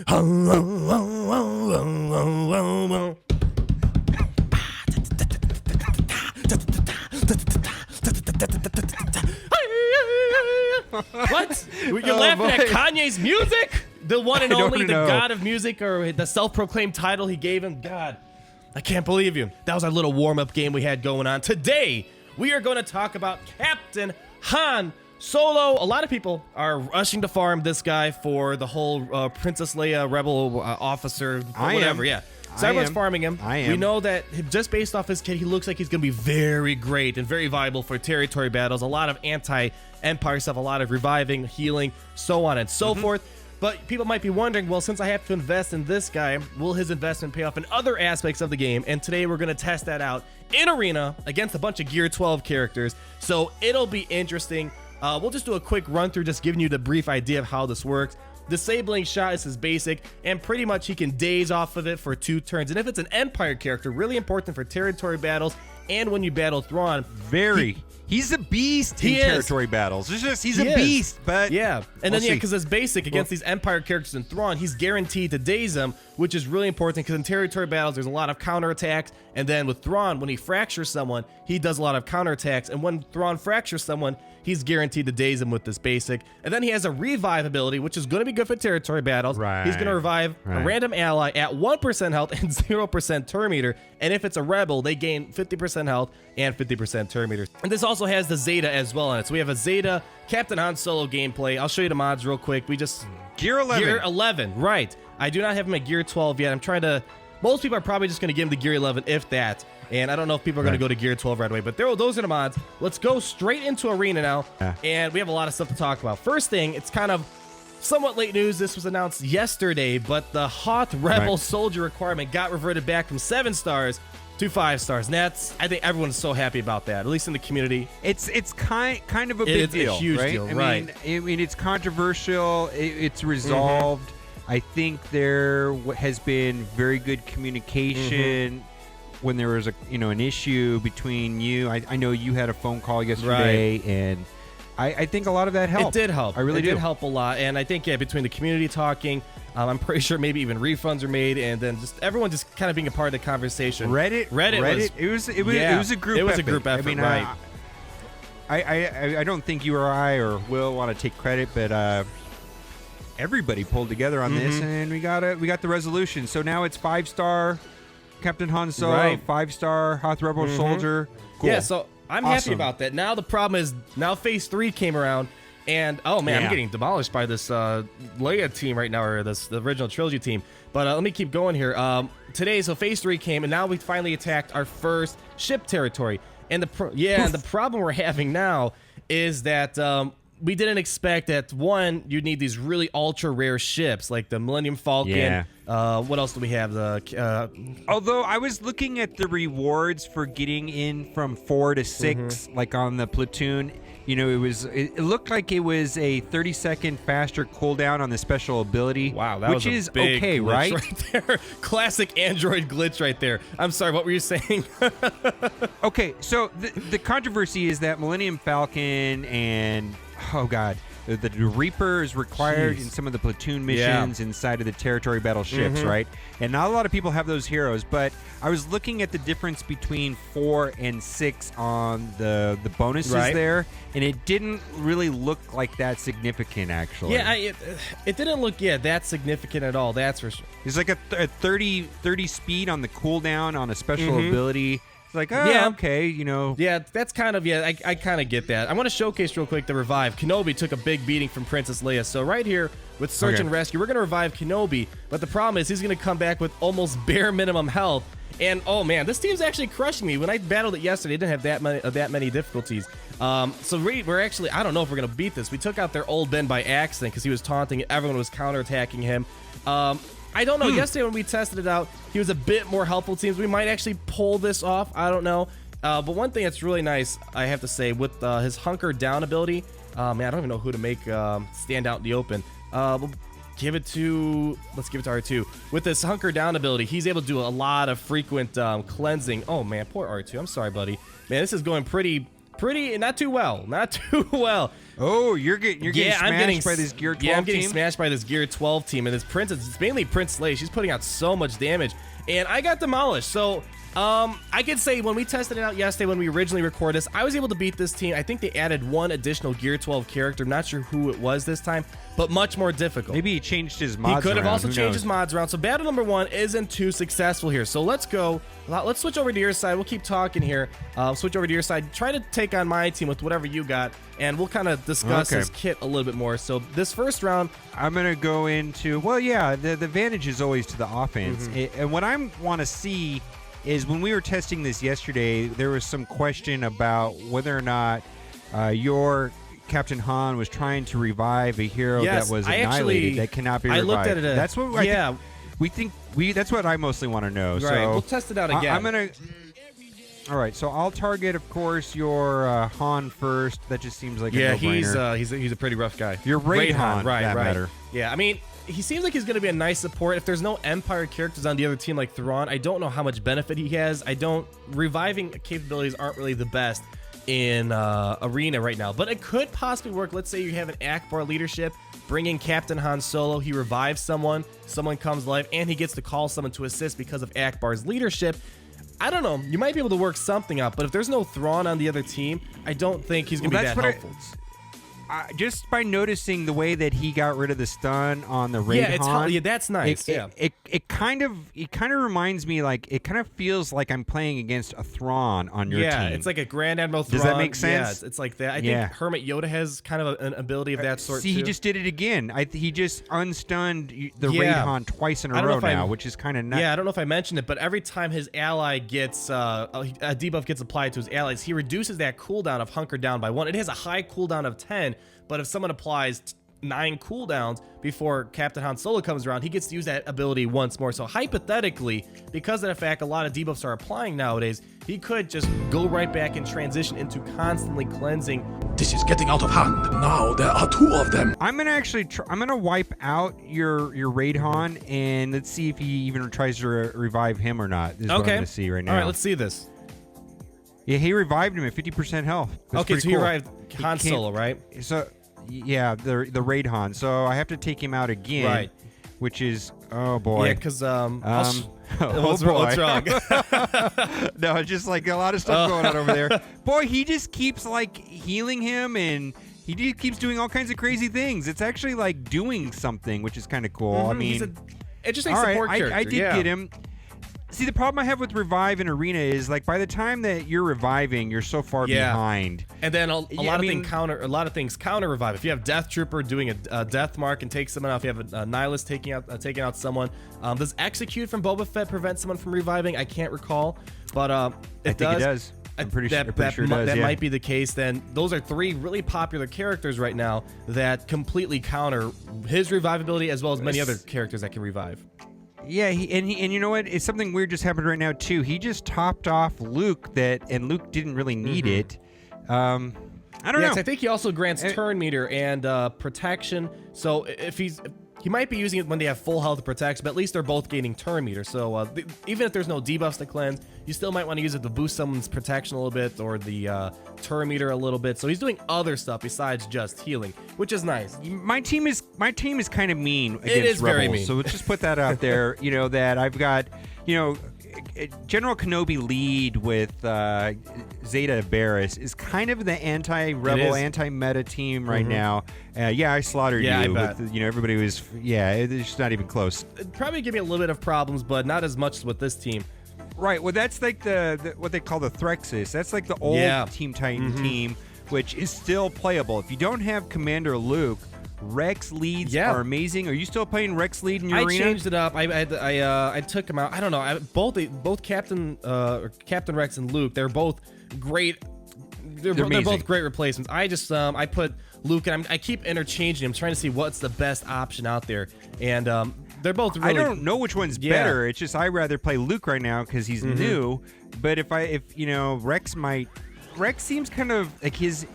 What? You're laughing at Kanye's music? The one and only, the god of music, or the self-proclaimed title he gave him? God, I can't believe you. That was our little warm-up game we had going on. Today, we are going to talk about Captain Han Solo. A lot of people are rushing to farm this guy for the whole Princess Leia rebel officer, whatever. Yeah. So everyone's farming him. We know that just based off his kit, he looks like he's going to be very great and very viable for territory battles. A lot of anti-Empire stuff, a lot of reviving, healing, so on and so forth. But people might be wondering, well, since I have to invest in this guy, will his investment pay off in other aspects of the game? And today we're going to test that out in Arena against a bunch of Gear 12 characters. So it'll be interesting. We'll just do a quick run through, just giving you the brief idea of how this works. Disabling shot is his basic, and pretty much he can daze off of it for 2 turns. And if it's an Empire character, really important for territory battles and when you battle Thrawn. He's a beast in territory battles. It's just he's a beast, but yeah. And then because his basic against these Empire characters in Thrawn, he's guaranteed to daze them, which is really important because in territory battles there's a lot of counterattacks. And then with Thrawn, when he fractures someone, he does a lot of counterattacks. And when Thrawn fractures someone, he's guaranteed to daze him with this basic. And then he has a revive ability, which is going to be good for territory battles. He's going to revive a random ally at 1% health and 0% turn meter. And if it's a rebel, they gain 50% health and 50% turn meter. And this also has the Zeta as well in it. So we have a Zeta Captain Han Solo gameplay. I'll show you the mods real quick. We just... Gear 11. Gear 11, right. I do not have him at Gear 12 yet. I'm trying to... Most people are probably just going to give him the Gear 11, if that. And I don't know if people are going to go to Gear 12 right away. But those are the mods. Let's go straight into Arena now. And we have a lot of stuff to talk about. First thing, it's kind of somewhat late news. This was announced yesterday. But the Hoth Rebel Soldier requirement got reverted back from 7 stars to 5 stars. And that's, I think everyone's so happy about that, at least in the community. It's kind of a big deal. It's a huge deal, right? I mean, it's controversial. It's resolved. I think there has been very good communication when there was an issue between you. I know you had a phone call yesterday, and I think a lot of that helped. It did help. I really did. It did help a lot, and I think between the community talking, I'm pretty sure maybe even refunds are made, and then just everyone just kind of being a part of the conversation. Reddit was a group effort. It was a group effort. I mean, right. I don't think you or I or Will want to take credit, but everybody pulled together on this, and we got the resolution. So now it's 5-star Captain Han Solo, 5-star Hoth Rebel Soldier. Cool. Yeah, so I'm happy about that. Now the problem is now Phase 3 came around, and oh man, I'm getting demolished by this Leia team right now, or the original trilogy team. But let me keep going here. Today, so Phase 3 came, and now we finally attacked our first ship territory. And the problem we're having now is that we didn't expect that, one, you'd need these really ultra rare ships like the Millennium Falcon. What else do we have? Although I was looking at the rewards for getting in from 4 to 6, like on the platoon, it looked like it was a 30-second faster cooldown on the special ability. Wow, that which was is big okay, glitch right? there. Classic Android glitch right there. I'm sorry, what were you saying? Okay, so the controversy is that Millennium Falcon and the Reaper is required in some of the platoon missions inside of the territory battle ships, right? And not a lot of people have those heroes, but I was looking at the difference between 4 and 6 on the bonuses there, and it didn't really look like that significant, actually. Yeah, it didn't look that significant at all, that's for sure. It's like a 30 speed on the cooldown on a special ability. Like, okay, Yeah, that's kind of, I kind of get that. I want to showcase real quick the revive. Kenobi took a big beating from Princess Leia. So right here with Search and Rescue, we're going to revive Kenobi. But the problem is he's going to come back with almost bare minimum health. And, oh, man, this team's actually crushing me. When I battled it yesterday, it didn't have that many difficulties. So we're actually, I don't know if we're going to beat this. We took out their old Ben by accident because he was taunting. Everyone was counterattacking him. I don't know. Yesterday when we tested it out, he was a bit more helpful to teams. We might actually pull this off. I don't know. But one thing that's really nice, I have to say, with his hunker down ability, man, I don't even know who to make stand out in the open. We'll give it to, let's give it to R2. With this hunker down ability, he's able to do a lot of frequent cleansing. Oh man, poor R2. I'm sorry, buddy. Man, this is going pretty, not too well. Oh, you're getting smashed by this Gear 12 team? Yeah, I'm getting smashed by this Gear 12 team. And this Prince, it's mainly Prince Slay. She's putting out so much damage. And I got demolished. So I could say when we tested it out yesterday, when we originally recorded this, I was able to beat this team. I think they added one additional Gear 12 character. I'm not sure who it was this time, but much more difficult. Maybe he changed his mods around. He could have also changed his mods around. So battle number 1 isn't too successful here. So let's go. Let's switch over to your side. We'll keep talking here. Switch over to your side. Try to take on my team with whatever you got, and we'll kind of discuss this kit a little bit more. So this first round, I'm going to go into, well, yeah, the advantage is always to the offense. And what I want to see is when we were testing this yesterday, there was some question about whether or not your Captain Han was trying to revive a hero that was annihilated, that cannot be revived. I looked at it. That's what that's what I mostly want to know. Right. So we'll test it out again. I'm going to... All right, so I'll target, of course, your Han first. That just seems like a no-brainer. He's a pretty rough guy. Your Raid Han, right? Matter. Yeah, I mean, he seems like he's going to be a nice support. If there's no Empire characters on the other team like Thrawn, I don't know how much benefit he has. Reviving capabilities aren't really the best in Arena right now, but it could possibly work. Let's say you have an Akbar leadership, bring in Captain Han Solo, he revives someone comes to life, and he gets to call someone to assist because of Akbar's leadership. I don't know. You might be able to work something out, but if there's no Thrawn on the other team, I don't think he's going to be that helpful. Just by noticing the way that he got rid of the stun on the Raid Han, that's nice. It kind of reminds me, like, it kind of feels like I'm playing against a Thrawn on your team. Yeah, it's like a Grand Admiral Thrawn. Does that make sense? Yeah, it's like that. I think Hermit Yoda has kind of an ability of that sort. See, too. he just did it again. He just unstunned the Raid Han twice in a row now, which is kind of nuts. Yeah, I don't know if I mentioned it, but every time his ally gets a debuff gets applied to his allies, he reduces that cooldown of Hunker Down by 1. It has a high cooldown of 10. But if someone applies 9 cooldowns before Captain Han Solo comes around, he gets to use that ability once more. So hypothetically, because of the fact a lot of debuffs are applying nowadays, he could just go right back and transition into constantly cleansing. This is getting out of hand. Now there are 2 of them. I'm gonna actually I'm gonna wipe out your Raid Han, and let's see if he even tries to revive him or not. This is what I'm gonna see right now. All right, let's see this. Yeah, he revived him at 50% health. That's so he cool. revived Han Solo, right? So, yeah, the Raid Han. So I have to take him out again, right? Which is, oh boy. Yeah, because what's wrong? No, it's just like a lot of stuff going on over there. Boy, he just keeps like healing him, and he just keeps doing all kinds of crazy things. It's actually like doing something, which is kind of cool. I mean, he's an interesting all right, support character. I did get him. See, the problem I have with Revive in Arena is, like, by the time that you're reviving, you're so far behind. And then a lot of things counter Revive. If you have Death Trooper doing a death mark and take someone out, if you have a Nihilist taking out someone, does Execute from Boba Fett prevent someone from reviving? I can't recall, but I think it does. I'm pretty sure it does. That might be the case. Then those are 3 really popular characters right now that completely counter his revivability, as well as many other characters that can revive. Yeah, and you know what? It's something weird just happened right now too. He just topped off Luke, and Luke didn't really need it. I don't know. I think he also grants turn meter and protection. So if he might be using it when they have full health protection, but at least they're both gaining turn meter. So even if there's no debuffs to cleanse, you still might want to use it to boost someone's protection a little bit, or the turn meter a little bit. So he's doing other stuff besides just healing, which is nice. My team is kind of mean against It is Rebels, very mean. So let's just put that out there. You know that I've got, General Kenobi lead with Zeta Barris is kind of the anti-rebel, anti-meta team right now. I slaughtered you. I bet. With, everybody was, it's just not even close. It'd probably give me a little bit of problems, but not as much with this team. Right. Well, that's like the what they call the Threxus. That's like the old Team Titan team, which is still playable. If you don't have Commander Luke, Rex leads are amazing. Are you still playing Rex lead in your arena? I changed it up. I took him out. I don't know. Both Captain Rex and Luke, they're both great. They're both great replacements. I just I put Luke, and I keep interchanging. I'm trying to see what's the best option out there, and they're both really... I don't know which one's better. It's just I'd rather play Luke right now because he's new. But if Rex seems kind of like his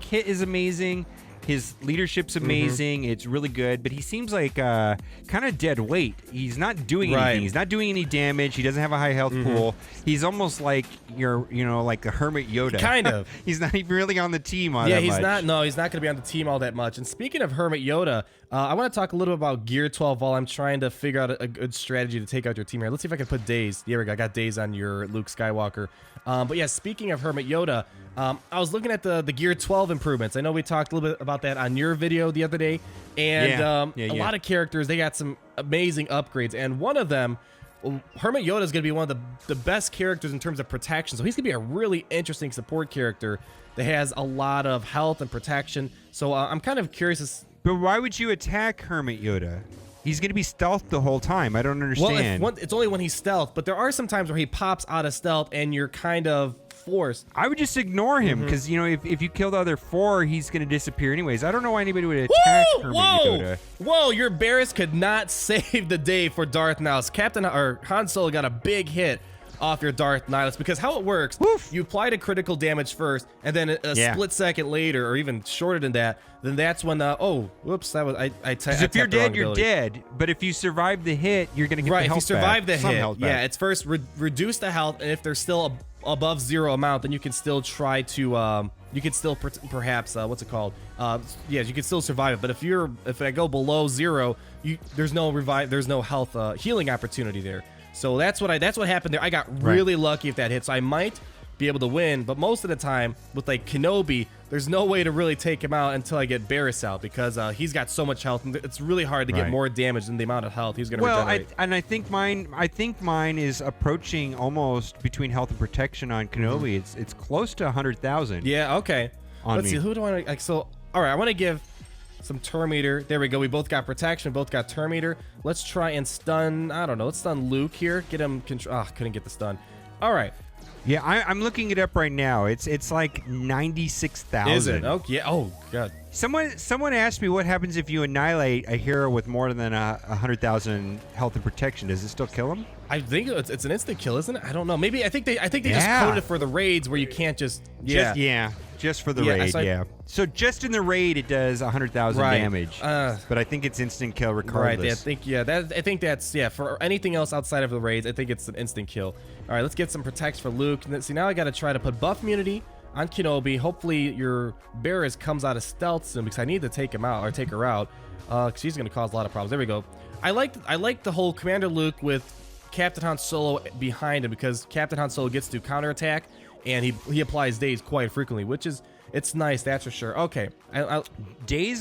kit is amazing. His leadership's amazing. It's really good, but he seems like kind of dead weight. He's not doing anything. He's not doing any damage. He doesn't have a high health pool. He's almost like like a Hermit Yoda. Kind of. He's not even really on the team all that Yeah, much. he's not. No, he's not going to be on the team all that much. And speaking of Hermit Yoda, I want to talk a little bit about Gear 12 while I'm trying to figure out a good strategy to take out your team here. Let's see if I can put Daze. There we go. I got Daze on your Luke Skywalker. But yeah, speaking of Hermit Yoda, I was looking at the Gear 12 improvements. I know we talked a little bit about that on your video the other day. And a lot of characters, they got some amazing upgrades. And one of them, Hermit Yoda is going to be one of the best characters in terms of protection. So he's going to be a really interesting support character that has a lot of health and protection. So I'm kind of curious. But why would you attack Hermit Yoda? He's going to be stealth the whole time. I don't understand. Well, it's only when he's stealth, but there are some times where he pops out of stealth and you're kind of forced. I would just ignore him because, if you kill the other 4, he's going to disappear anyways. I don't know why anybody would attack Hermit Yoda. Whoa, your Barris could not save the day for Darth Nihilus. Han Solo got a big hit off your Darth Nihilus because how it works, you apply the critical damage first, and then a split second later, or even shorter than that, then that's when whoops, that was because if you're dead, you're dead. But if you survive the hit, you're gonna get the health back. If you survive the hit, yeah, it's first reduce the health, and if there's still above 0 amount, then you can still try to you can still perhaps what's it called? You can still survive it. But if I go below 0, there's no health healing opportunity there. So that's what happened there. I got really lucky if that hits. So I might be able to win, but most of the time with like Kenobi, there's no way to really take him out until I get Barris out because he's got so much health, and it's really hard to get more damage than the amount of health he's going to regenerate. I think mine is approaching almost between health and protection on Kenobi. It's close to 100,000. Yeah. Okay. Let's see. Who do I want to like? So all right, I want to give some Terminator. There we go. We both got protection. Both got Terminator. Let's try and stun. I don't know. Let's stun Luke here. Get him control. Couldn't get the stun. All right. Yeah, I'm looking it up right now. It's like 96,000. Is it? Oh yeah. Oh god. Someone asked me what happens if you annihilate a hero with more than 100,000 health and protection. Does it still kill him? I think it's an instant kill, isn't it? I don't know. Maybe I think they just coded it for the raids where you can't just just for the raid. So just in the raid it does 100,000 damage. But I think it's instant kill regardless. Right. I think that's for anything else outside of the raids. I think it's an instant kill. All right, let's get some protects for Luke. See, now I got to try to put buff immunity on Kenobi. Hopefully your Barris comes out of stealth soon because I need to take him out or take her out because she's going to cause a lot of problems. There we go. I like the whole Commander Luke with Captain Han Solo behind him because Captain Han Solo gets to counterattack and he applies Daze quite frequently, which is it's nice, that's for sure. Okay, Daze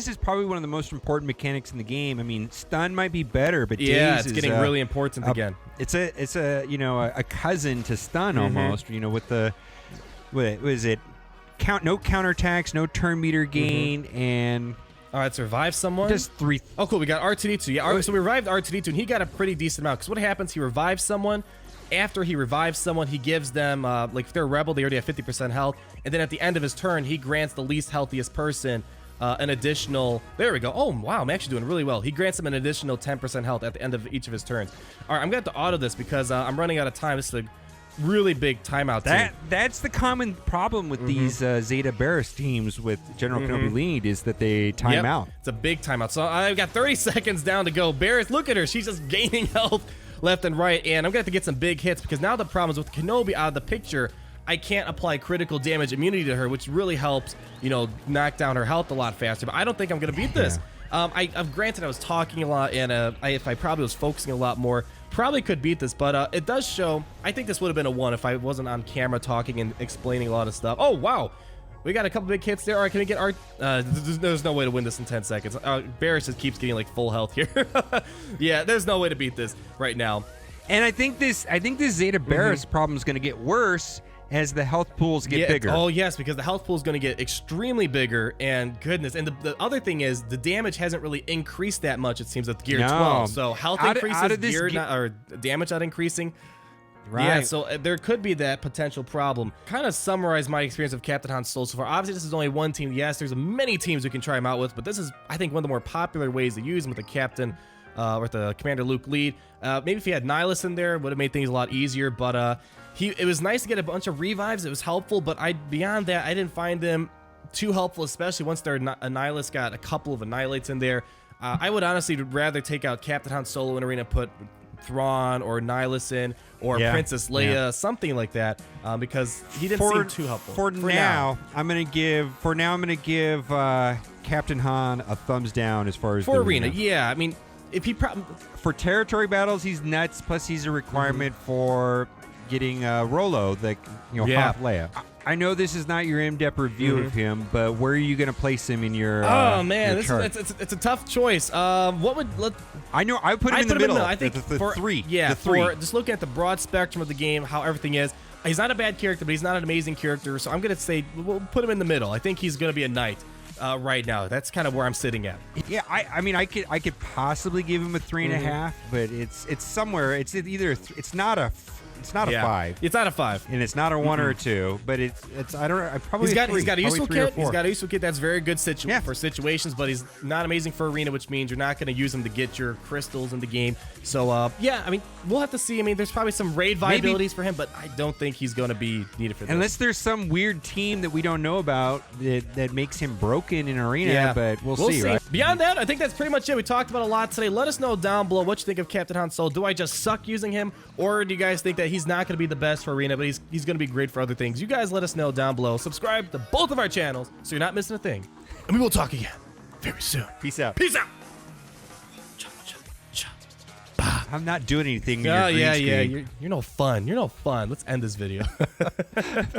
is probably one of the most important mechanics in the game. I mean, stun might be better, but Daze it's getting really important again. It's a cousin to stun almost. With the what is it? No counterattacks, no turn meter gain, and all right, survive someone. Just 3. Oh, cool. We got R2D2. Yeah, so we revived R2D2, and he got a pretty decent amount. Because what happens? He revives someone. After he revives someone, he gives them, like if they're a rebel, they already have 50% health. And then at the end of his turn, he grants the least healthiest person an additional, there we go. Oh, wow, I'm actually doing really well. He grants them an additional 10% health at the end of each of his turns. All right, I'm going to have to auto this because I'm running out of time. This is a really big timeout team. That's the common problem with these Zeta Barris teams with General Kenobi lead is that they time out. It's a big timeout. So I've got 30 seconds down to go. Barris, look at her. She's just gaining health left and right, and I'm gonna have to get some big hits because now the problem is with Kenobi out of the picture, I can't apply critical damage immunity to her, which really helps, knock down her health a lot faster. But I don't think I'm gonna beat this. I've granted I was talking a lot, and if I probably was focusing a lot more, probably could beat this. But it does show. I think this would have been a 1 if I wasn't on camera talking and explaining a lot of stuff. Oh wow. We got a couple big hits there. All right, can we get our... there's no way to win this in 10 seconds. Barris just keeps getting, like, full health here. Yeah, there's no way to beat this right now. And I think this Zeta Barris problem is going to get worse as the health pools get bigger. Oh, yes, because the health pool is going to get extremely bigger, and goodness. And the other thing is the damage hasn't really increased that much, it seems, with Gear 12. So health increases, or damage not increasing. Right. Yeah, so there could be that potential problem. Kind of summarize my experience of Captain Han Solo so far. Obviously, this is only one team. Yes, there's many teams we can try him out with, but this is, I think, one of the more popular ways to use him with the Captain or with the Commander Luke lead. Maybe if he had Nihilus in there, it would have made things a lot easier, but it was nice to get a bunch of revives. It was helpful, but beyond that, I didn't find him too helpful, especially once their Annihilus got a couple of Annihilates in there. I would honestly rather take out Captain Han Solo in Arena, put Thrawn or Nihilus in, or Princess Leia, something like that, because he didn't seem too helpful. For now, I'm gonna give Captain Han a thumbs down as far as for Arena. Yeah, I mean, if he for territory battles, he's nuts. Plus, he's a requirement for getting Rolo, Hoth Leia. I know this is not your in-depth review of him, but where are you going to place him in your? Oh man, your chart? It's a tough choice. What would I know? I would put him in the middle. I think the for, three. Yeah, the three. For just looking at the broad spectrum of the game, how everything is. He's not a bad character, but he's not an amazing character. So I'm gonna say we'll put him in the middle. I think he's gonna be a knight right now. That's kind of where I'm sitting at. Yeah, I mean, I could possibly give him a 3.5, but it's somewhere. It's either it's not a 5. It's not a 5, and it's not a 1 or a 2. But it's I don't. I probably he's got a useful kit. He's got a useful kit that's very good for situations, but he's not amazing for Arena, which means you're not going to use him to get your crystals in the game. So yeah, I mean, we'll have to see. I mean, there's probably some raid viabilities for him, but I don't think he's going to be needed for this. Unless there's some weird team that we don't know about that makes him broken in Arena. Yeah, but we'll see. Right? Beyond that, I think that's pretty much it. We talked about a lot today. Let us know down below what you think of Captain Han Solo. Do I just suck using him, or do you guys think that he's not going to be the best for Arena, but he's going to be great for other things? You guys let us know down below. Subscribe to both of our channels so you're not missing a thing. And we will talk again very soon. Peace out. Peace out. I'm not doing anything. Oh, yeah. You're no fun. You're no fun. Let's end this video.